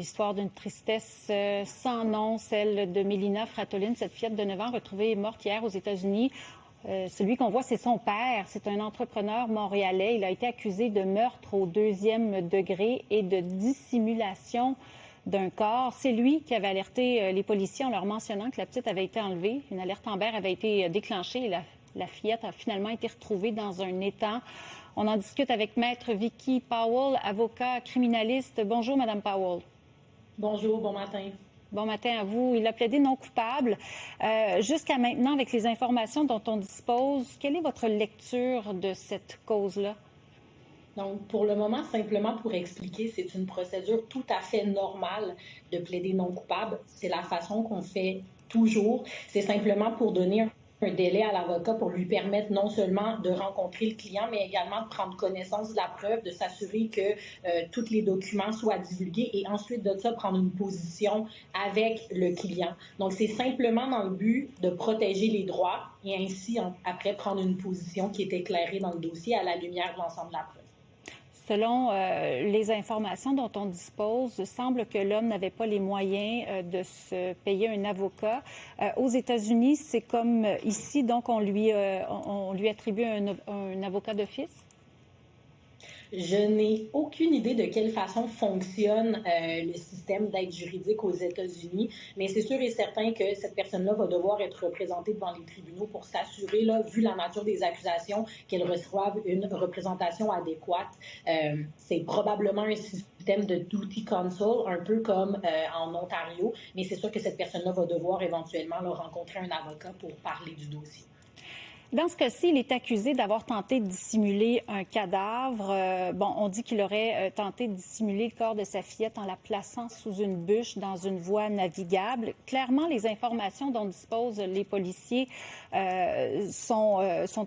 l'histoire d'une tristesse sans nom, celle de Mélina Fratolin, cette fillette de 9 ans retrouvée morte hier aux États-Unis. Celui qu'on voit, c'est son père. C'est un entrepreneur montréalais. Il a été accusé de meurtre au 2e degré et de dissimulation d'un corps. C'est lui qui avait alerté les policiers en leur mentionnant que la petite avait été enlevée. Une alerte Amber avait été déclenchée et la fillette a finalement été retrouvée dans un étang. On en discute avec Maître Vicky Powell, avocat criminaliste. Bonjour, Madame Powell. Bonjour, bon matin. Bon matin à vous. Il a plaidé non coupable. Jusqu'à maintenant, avec les informations dont on dispose, quelle est votre lecture de cette cause-là? Donc, pour le moment, simplement pour expliquer, c'est une procédure tout à fait normale de plaider non coupable. C'est la façon qu'on fait toujours. C'est simplement pour donner un délai à l'avocat pour lui permettre non seulement de rencontrer le client, mais également de prendre connaissance de la preuve, de s'assurer que tous les documents soient divulgués et ensuite de ça, prendre une position avec le client. Donc, c'est simplement dans le but de protéger les droits et ainsi, après, prendre une position qui est éclairée dans le dossier à la lumière de l'ensemble de la preuve. Selon les informations dont on dispose, il semble que l'homme n'avait pas les moyens de se payer un avocat. Aux États-Unis, c'est comme ici, donc on lui attribue un avocat d'office? Je n'ai aucune idée de quelle façon fonctionne le système d'aide juridique aux États-Unis, mais c'est sûr et certain que cette personne-là va devoir être représentée devant les tribunaux pour s'assurer, là, vu la nature des accusations, qu'elle reçoive une représentation adéquate. C'est probablement un système de duty counsel, un peu comme en Ontario, mais c'est sûr que cette personne-là va devoir éventuellement là, rencontrer un avocat pour parler du dossier. Dans ce cas-ci, il est accusé d'avoir tenté de dissimuler un cadavre. On dit qu'il aurait tenté de dissimuler le corps de sa fillette en la plaçant sous une bûche dans une voie navigable. Clairement, les informations dont disposent les policiers sont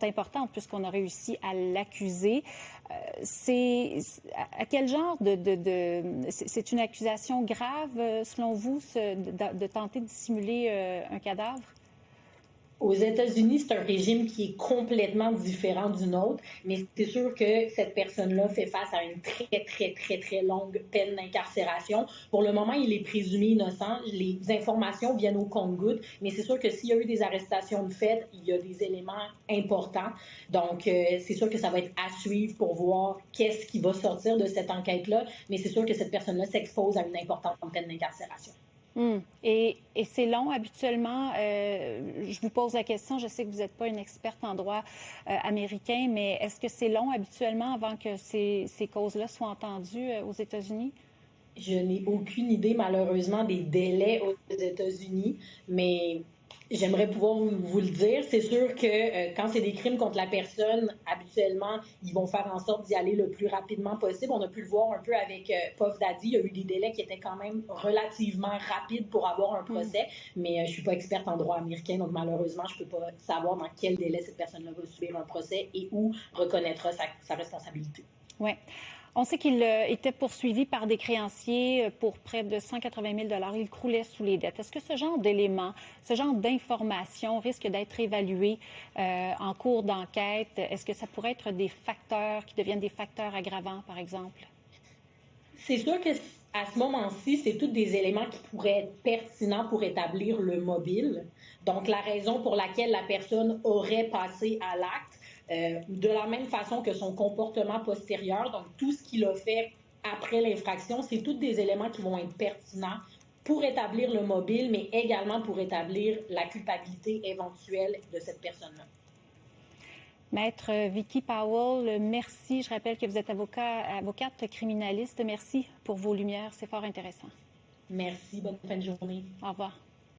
importantes puisqu'on a réussi à l'accuser. À quel genre c'est une accusation grave, selon vous, de tenter de dissimuler un cadavre? Aux États-Unis, c'est un régime qui est complètement différent du nôtre, mais c'est sûr que cette personne-là fait face à une très longue peine d'incarcération. Pour le moment, il est présumé innocent. Les informations viennent au compte-gouttes, mais c'est sûr que s'il y a eu des arrestations de fait, il y a des éléments importants. Donc, c'est sûr que ça va être à suivre pour voir qu'est-ce qui va sortir de cette enquête-là, mais c'est sûr que cette personne-là s'expose à une importante peine d'incarcération. Et c'est long habituellement. Je vous pose la question, je sais que vous n'êtes pas une experte en droit américain, mais est-ce que c'est long habituellement avant que ces causes-là soient entendues aux États-Unis? Je n'ai aucune idée, malheureusement, des délais aux États-Unis, mais j'aimerais pouvoir vous le dire. C'est sûr que quand c'est des crimes contre la personne, habituellement, ils vont faire en sorte d'y aller le plus rapidement possible. On a pu le voir un peu avec Puff Daddy. Il y a eu des délais qui étaient quand même relativement rapides pour avoir un procès, mais je suis pas experte en droit américain, donc malheureusement, je peux pas savoir dans quel délai cette personne-là va subir un procès et où reconnaîtra sa responsabilité. Oui. On sait qu'il était poursuivi par des créanciers pour près de 180 000 $. Il croulait sous les dettes. Est-ce que ce genre d'éléments, ce genre d'informations risque d'être évalué en cours d'enquête? Est-ce que ça pourrait être des facteurs qui deviennent des facteurs aggravants, par exemple? C'est sûr que à ce moment-ci, c'est tous des éléments qui pourraient être pertinents pour établir le mobile. Donc, la raison pour laquelle la personne aurait passé à l'acte, de la même façon que son comportement postérieur, donc tout ce qu'il a fait après l'infraction, c'est tous des éléments qui vont être pertinents pour établir le mobile, mais également pour établir la culpabilité éventuelle de cette personne-là. Maître Vicky Powell, merci. Je rappelle que vous êtes avocate criminaliste. Merci pour vos lumières. C'est fort intéressant. Merci. Bonne fin de journée. Au revoir.